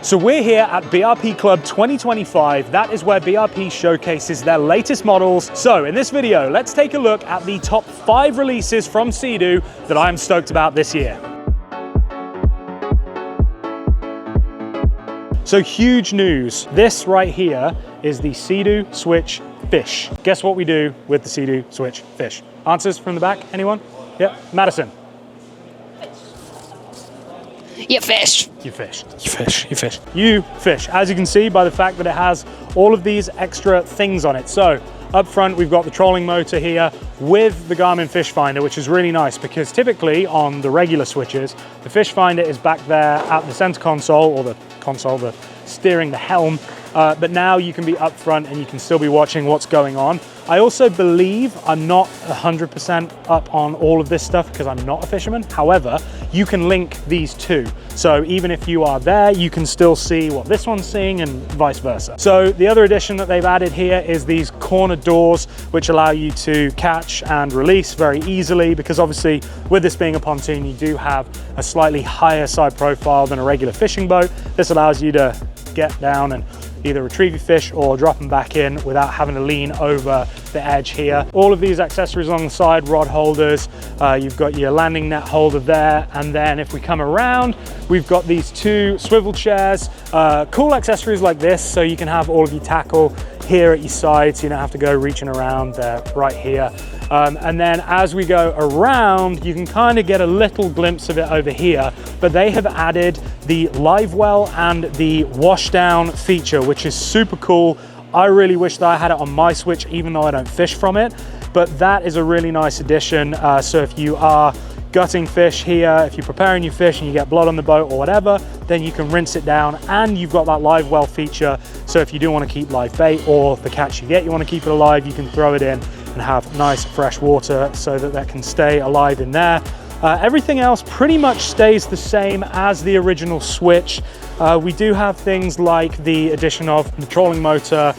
So we're here at BRP Club 2025. That is where BRP showcases their latest models. So in this video, let's take a look at the top 5 releases from SeaDoo that I'm stoked about this year. So huge news. This right here is the SeaDoo Switch Fish. Guess what we do with the SeaDoo Switch Fish? Answers from the back, anyone? Yeah, Madison. You fish. You fish. You fish. You fish. You fish. As you can see by the fact that it has all of these extra things on it. So up front, we've got the trolling motor here with the Garmin fish finder, which is really nice because typically on the regular switches, the fish finder is back there at the center console, or the console, the steering, the helm. But now you can be up front and you can still be watching what's going on. I also believe, I'm not 100% up on all of this stuff because I'm not a fisherman. However, you can link these two. So even if you are there, you can still see what this one's seeing and vice versa. So the other addition that they've added here is these corner doors, which allow you to catch and release very easily, because obviously with this being a pontoon, you do have a slightly higher side profile than a regular fishing boat. This allows you to get down and either retrieve your fish or drop them back in without having to lean over the edge here. All of these accessories on the side, rod holders, you've got your landing net holder there, and then if we come around, we've got these 2 swivel chairs, cool accessories like this, so you can have all of your tackle here at your side, so you don't have to go reaching around. They're right here. And then as we go around, you can kind of get a little glimpse of it over here, but they have added the live well and the washdown feature, which is super cool. I really wish that I had it on my Switch, even though I don't fish from it, but that is a really nice addition. So if you are gutting fish here, if you're preparing your fish and you get blood on the boat or whatever, then you can rinse it down, and you've got that live well feature. So if you do want to keep live bait, or the catch you get, you want to keep it alive, you can throw it in and have nice fresh water so that that can stay alive in there. Everything else pretty much stays the same as the original Switch. We do have things like the addition of the trolling motor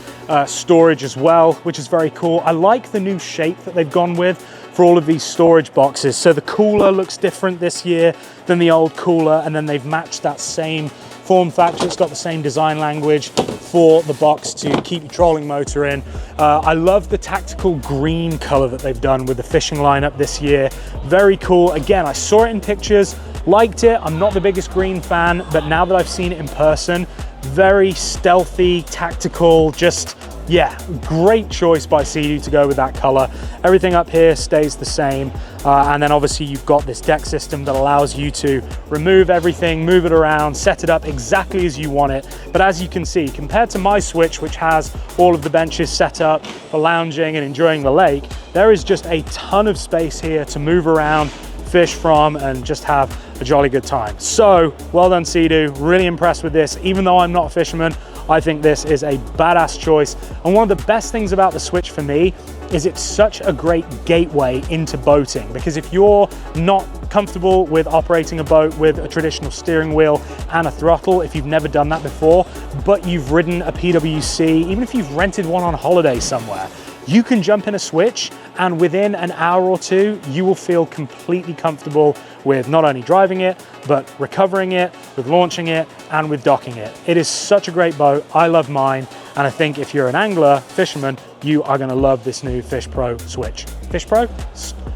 storage as well, which is very cool. I like the new shape that they've gone with for all of these storage boxes. So the cooler looks different this year than the old cooler, and then they've matched that same form factor. It's got the same design language for the box to keep your trolling motor in. I love the tactical green color that they've done with the fishing lineup this year. Very cool. Again, I saw it in pictures, liked it. I'm not the biggest green fan, but now that I've seen it in person, very stealthy, tactical, just, yeah, great choice by SeaDoo to go with that color. Everything up here stays the same. And then obviously you've got this deck system that allows you to remove everything, move it around, set it up exactly as you want it. But as you can see, compared to my Switch, which has all of the benches set up for lounging and enjoying the lake, there is just a ton of space here to move around, fish from, and just have a jolly good time. So well done, SeaDoo. Really impressed with this. Even though I'm not a fisherman, I think this is a badass choice. And one of the best things about the Switch for me is it's such a great gateway into boating, because if you're not comfortable with operating a boat with a traditional steering wheel and a throttle, if you've never done that before, but you've ridden a PWC, even if you've rented one on holiday somewhere, you can jump in a Switch and within an hour or 2, you will feel completely comfortable with not only driving it, but recovering it, with launching it, and with docking it. It is such a great boat. I love mine. And I think if you're an angler, fisherman, you are gonna love this new Fish Pro Switch. Fish Pro?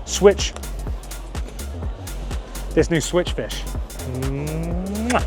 Switch. This new Switch Fish. Mwah.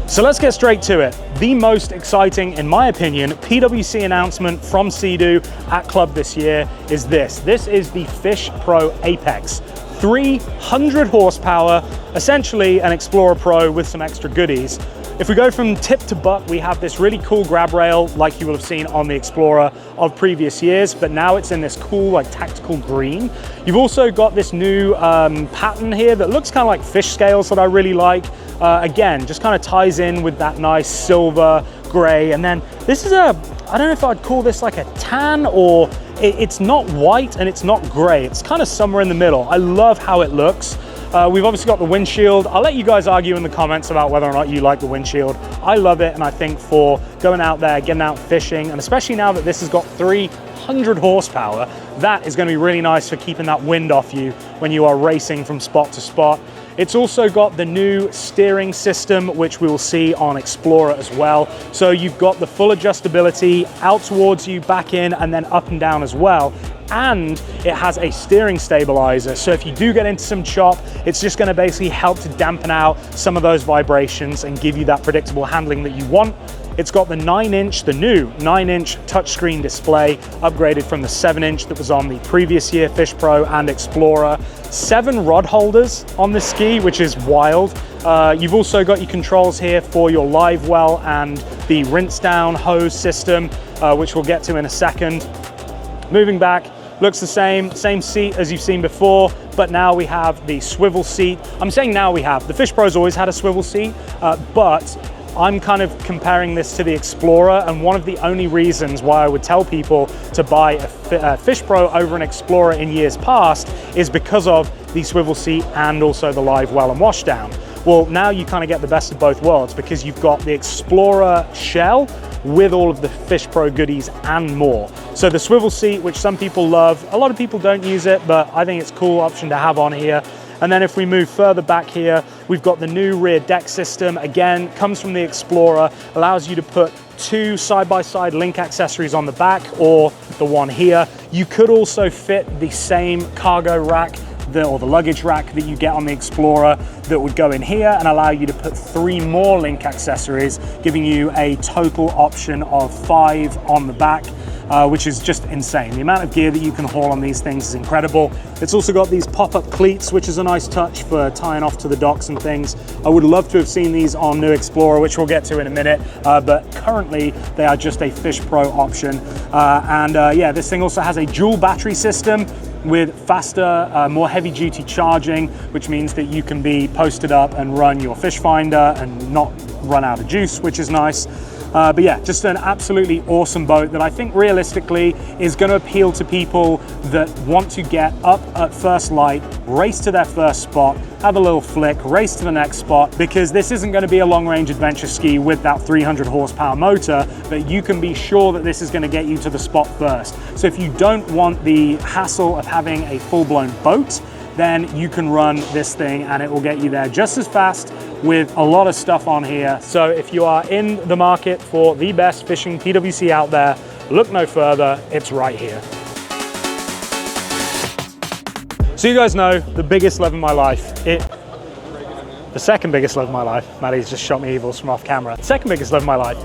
So let's get straight to it. The most exciting, in my opinion, PWC announcement from SeaDoo at Club this year is this. This is the Fish Pro Apex. 300 horsepower, essentially an Explorer Pro with some extra goodies. If we go from tip to butt, we have this really cool grab rail like you will have seen on the Explorer of previous years, but now it's in this cool like tactical green. You've also got this new pattern here that looks kind of like fish scales that I really like. Again, just kind of ties in with that nice silver gray. And then this is I don't know if I'd call this like a tan, or it's not white and it's not gray. It's kind of somewhere in the middle. I love how it looks. We've obviously got the windshield. I'll let you guys argue in the comments about whether or not you like the windshield. I love it, and I think for going out there, getting out fishing, and especially now that this has got 300 horsepower, that is going to be really nice for keeping that wind off you when you are racing from spot to spot. It's also got the new steering system, which we will see on Explorer as well. So you've got the full adjustability out towards you, back in, and then up and down as well. And it has a steering stabilizer. So if you do get into some chop, it's just gonna basically help to dampen out some of those vibrations and give you that predictable handling that you want. It's got the the new 9-inch touchscreen display, upgraded from the 7-inch that was on the previous year Fish Pro and Explorer. 7 rod holders on this ski, which is wild. You've also got your controls here for your live well and the rinse down hose system, which we'll get to in a second. Moving back, looks the same seat as you've seen before, but now we have the swivel seat. I'm saying now we have, the Fish Pro's always had a swivel seat, but I'm kind of comparing this to the Explorer, and one of the only reasons why I would tell people to buy a Fish Pro over an Explorer in years past is because of the swivel seat and also the live well and washdown. Well, now you kind of get the best of both worlds, because you've got the Explorer shell with all of the Fish Pro goodies and more. So the swivel seat, which some people love, a lot of people don't use it, but I think it's a cool option to have on here. And then if we move further back here, we've got the new rear deck system. Again, comes from the Explorer, allows you to put 2 side-by-side link accessories on the back, or the one here. You could also fit the same cargo rack or the luggage rack that you get on the Explorer that would go in here and allow you to put 3 more link accessories, giving you a total option of 5 on the back. Which is just insane. The amount of gear that you can haul on these things is incredible. It's also got these pop-up cleats, which is a nice touch for tying off to the docks and things. I would love to have seen these on new Explorer, which we'll get to in a minute, but currently they are just a Fish Pro option. Yeah, this thing also has a dual battery system with faster, more heavy-duty charging, which means that you can be posted up and run your fish finder and not run out of juice, which is nice. But yeah, just an absolutely awesome boat that I think realistically is going to appeal to people that want to get up at first light, race to their first spot, have a little flick, race to the next spot, because this isn't going to be a long-range adventure ski with that 300 horsepower motor, but you can be sure that this is going to get you to the spot first. So if you don't want the hassle of having a full-blown boat, then you can run this thing and it will get you there just as fast with a lot of stuff on here. So if you are in the market for the best fishing PWC out there, look no further, it's right here. So you guys know the biggest love of my life, the second biggest love of my life, Maddie's just shot me evils from off camera. The second biggest love of my life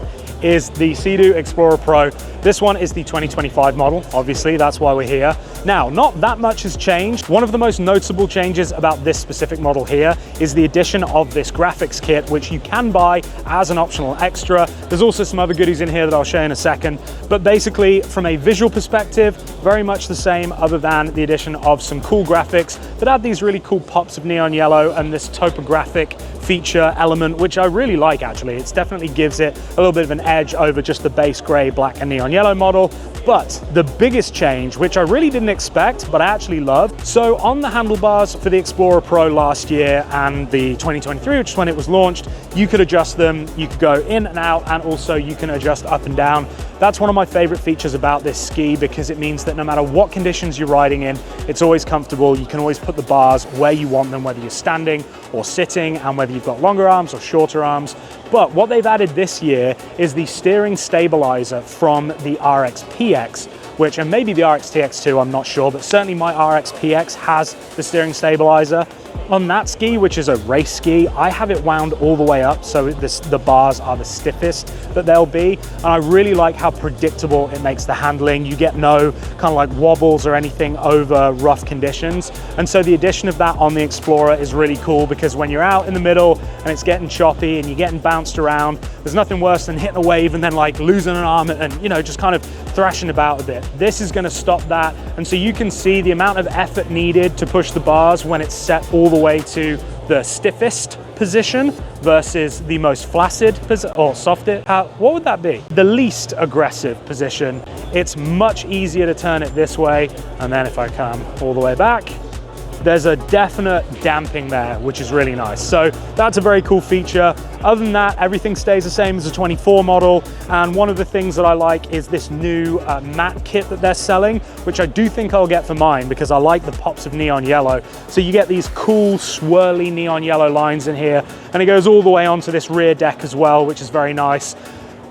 is the SeaDoo Explorer Pro. This one is the 2025 model, obviously, that's why we're here. Now, not that much has changed. One of the most noticeable changes about this specific model here is the addition of this graphics kit, which you can buy as an optional extra. There's also some other goodies in here that I'll show you in a second. But basically, from a visual perspective, very much the same, other than the addition of some cool graphics that add these really cool pops of neon yellow and this topographic feature element, which I really like actually. It definitely gives it a little bit of an edge over just the base gray, black and neon yellow model. But the biggest change, which I really didn't expect, but I actually loved. So on the handlebars for the Explorer Pro last year and the 2023, which is when it was launched, you could adjust them, you could go in and out, and also you can adjust up and down. That's one of my favorite features about this ski, because it means that no matter what conditions you're riding in, it's always comfortable. You can always put the bars where you want them, whether you're standing or sitting, and whether you've got longer arms or shorter arms. But what they've added this year is the steering stabilizer from the RXPX, which, and maybe the RXTX too, I'm not sure, but certainly my RXPX has the steering stabilizer. On that ski, which is a race ski, I have it wound all the way up, so the bars are the stiffest that they'll be. And I really like how predictable it makes the handling. You get no kind of like wobbles or anything over rough conditions. And so the addition of that on the Explorer is really cool, because when you're out in the middle and it's getting choppy and you're getting bounced around, there's nothing worse than hitting a wave and then like losing an arm and, you know, just kind of thrashing about a bit. This is going to stop that. And so you can see the amount of effort needed to push the bars when it's set all the way to the stiffest position versus the most flaccid or softest. What would that be? The least aggressive position. It's much easier to turn it this way. And then if I come all the way back, there's a definite damping there, which is really nice. So that's a very cool feature. Other than that, everything stays the same as the 24 model. And one of the things that I like is this new matte kit that they're selling, which I do think I'll get for mine because I like the pops of neon yellow. So you get these cool swirly neon yellow lines in here, and it goes all the way onto this rear deck as well, which is very nice.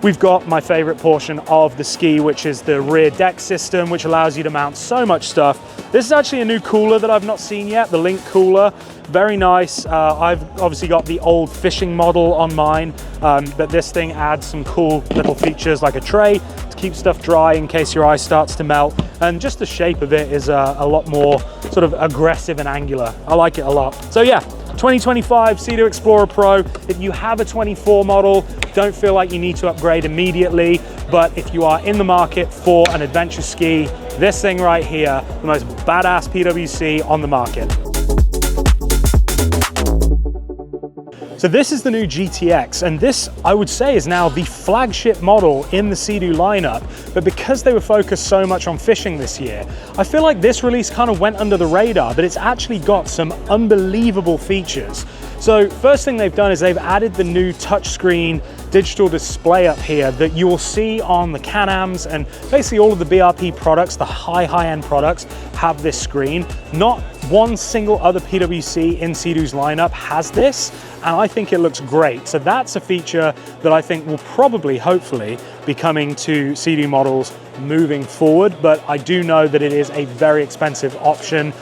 We've got my favorite portion of the ski, which is the rear deck system, which allows you to mount so much stuff. This is actually a new cooler that I've not seen yet, the Link cooler. Very nice. I've obviously got the old fishing model on mine, but this thing adds some cool little features like a tray to keep stuff dry in case your ice starts to melt. And just the shape of it is a lot more sort of aggressive and angular. I like it a lot. So yeah, 2025 SeaDoo Explorer Pro. If you have a 24 model, don't feel like you need to upgrade immediately, but if you are in the market for an adventure ski, this thing right here, the most badass PWC on the market. So this is the new GTX, and this, I would say, is now the flagship model in the SeaDoo lineup, but because they were focused so much on fishing this year, I feel like this release kind of went under the radar, but it's actually got some unbelievable features. So first thing they've done is they've added the new touchscreen digital display up here that you will see on the Can-Ams, and basically all of the BRP products, the high-end products, have this screen. Not one single other PWC in SeaDoo's lineup has this, and I think it looks great. So that's a feature that I think will probably, hopefully, be coming to SeaDoo models moving forward, but I do know that it is a very expensive option,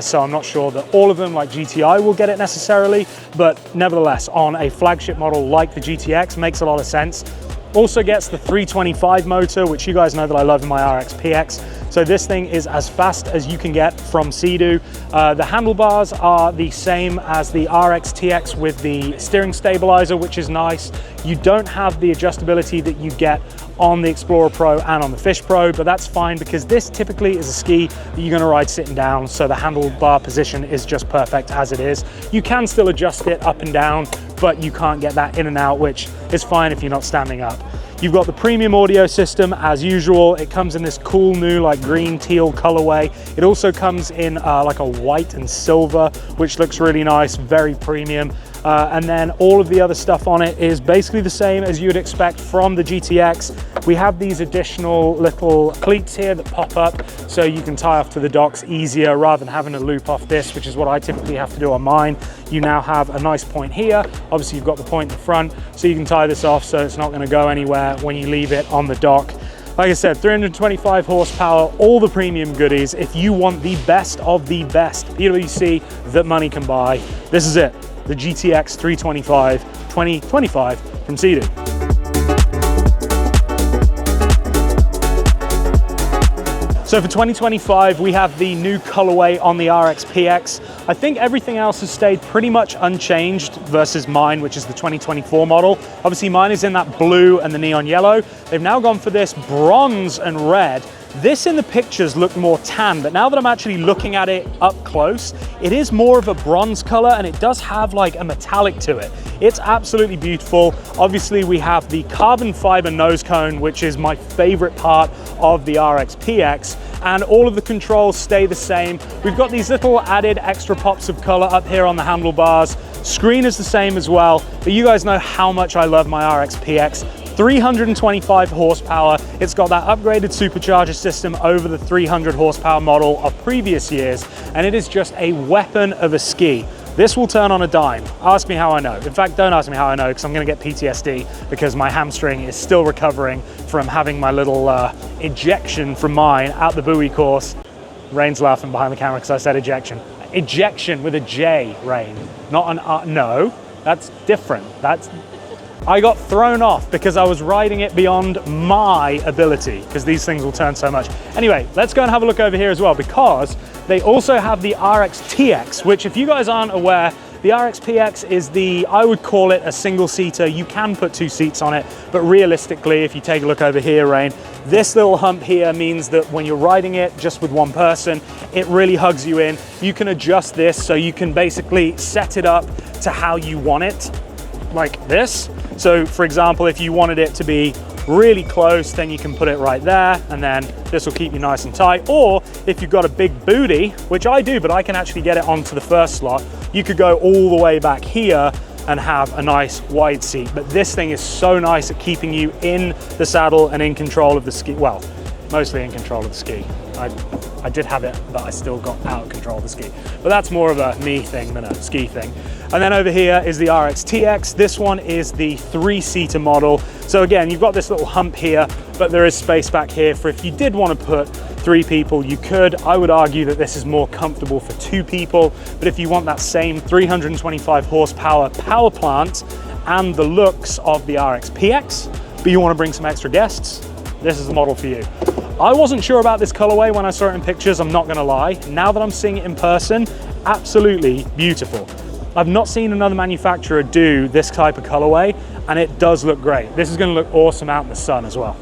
so I'm not sure that all of them, like GTI, will get it necessarily, but nevertheless, on a flagship model like the GTX, makes a lot of sense. Also gets the 325 motor, which you guys know that I love in my RXPX. So this thing is as fast as you can get from SeaDoo. The handlebars are the same as the RXTX with the steering stabilizer, which is nice. You don't have the adjustability that you get on the Explorer Pro and on the Fish Pro, but that's fine because this typically is a ski that you're gonna ride sitting down, so the handlebar position is just perfect as it is. You can still adjust it up and down, but you can't get that in and out, which is fine if you're not standing up. You've got the premium audio system as usual. It comes in this cool new like green teal colorway. It also comes in like a white and silver, which looks really nice, very premium. And then all of the other stuff on it is basically the same as you'd expect from the GTX. We have these additional little cleats here that pop up so you can tie off to the docks easier rather than having to loop off this, which is what I typically have to do on mine. You now have a nice point here. Obviously you've got the point in the front, so you can tie this off so it's not going to go anywhere when you leave it on the dock. Like I said, 325 horsepower, all the premium goodies. If you want the best of the best PWC that money can buy, this is it. The GTX 325 2025 from SeaDoo. So for 2025, we have the new colorway on the RXPX. I think everything else has stayed pretty much unchanged versus mine, which is the 2024 model. Obviously mine is in that blue and the neon yellow. They've now gone for this bronze and red. This in the pictures looked more tan, but now that I'm actually looking at it up close, it is more of a bronze color and it does have like a metallic to it. It's absolutely beautiful. Obviously we have the carbon fiber nose cone, which is my favorite part of the RXPX, and all of the controls stay the same. We've got these little added extra pops of color up here on the handlebars. Screen is the same as well, but you guys know how much I love my RXPX. 325 horsepower. It's got that upgraded supercharger system over the 300 horsepower model of previous years, and it is just a weapon of a ski. This will turn on a dime. Ask me how I know. In fact, don't ask me how I know, because I'm gonna get PTSD because my hamstring is still recovering from having my little ejection from mine out the buoy course. Rain's laughing behind the camera because I said ejection. Ejection with a J, Rain, not an R. No, that's different. I got thrown off because I was riding it beyond my ability, because these things will turn so much. Anyway, let's go and have a look over here as well, because they also have the RXTX, which, if you guys aren't aware, the RXPX is I would call it a single seater. You can put two seats on it, but realistically, if you take a look over here, Rain, this little hump here means that when you're riding it just with one person, it really hugs you in. You can adjust this so you can basically set it up to how you want it, like this. So for example, if you wanted it to be really close, then you can put it right there, and then this will keep you nice and tight. Or if you've got a big booty, which I do, but I can actually get it onto the first slot, you could go all the way back here and have a nice wide seat. But this thing is so nice at keeping you in the saddle and in control of the ski. Well, mostly in control of the ski. I did have it, but I still got out of control of the ski. But that's more of a me thing than a ski thing. And then over here is the RXPX. This one is the 3-seater model. So again, you've got this little hump here, but there is space back here for if you did want to put 3 people, you could. I would argue that this is more comfortable for 2 people, but if you want that same 325 horsepower power plant and the looks of the RXPX, but you want to bring some extra guests, this is the model for you. I wasn't sure about this colorway when I saw it in pictures, I'm not gonna lie. Now that I'm seeing it in person, absolutely beautiful. I've not seen another manufacturer do this type of colorway, and it does look great. This is gonna look awesome out in the sun as well.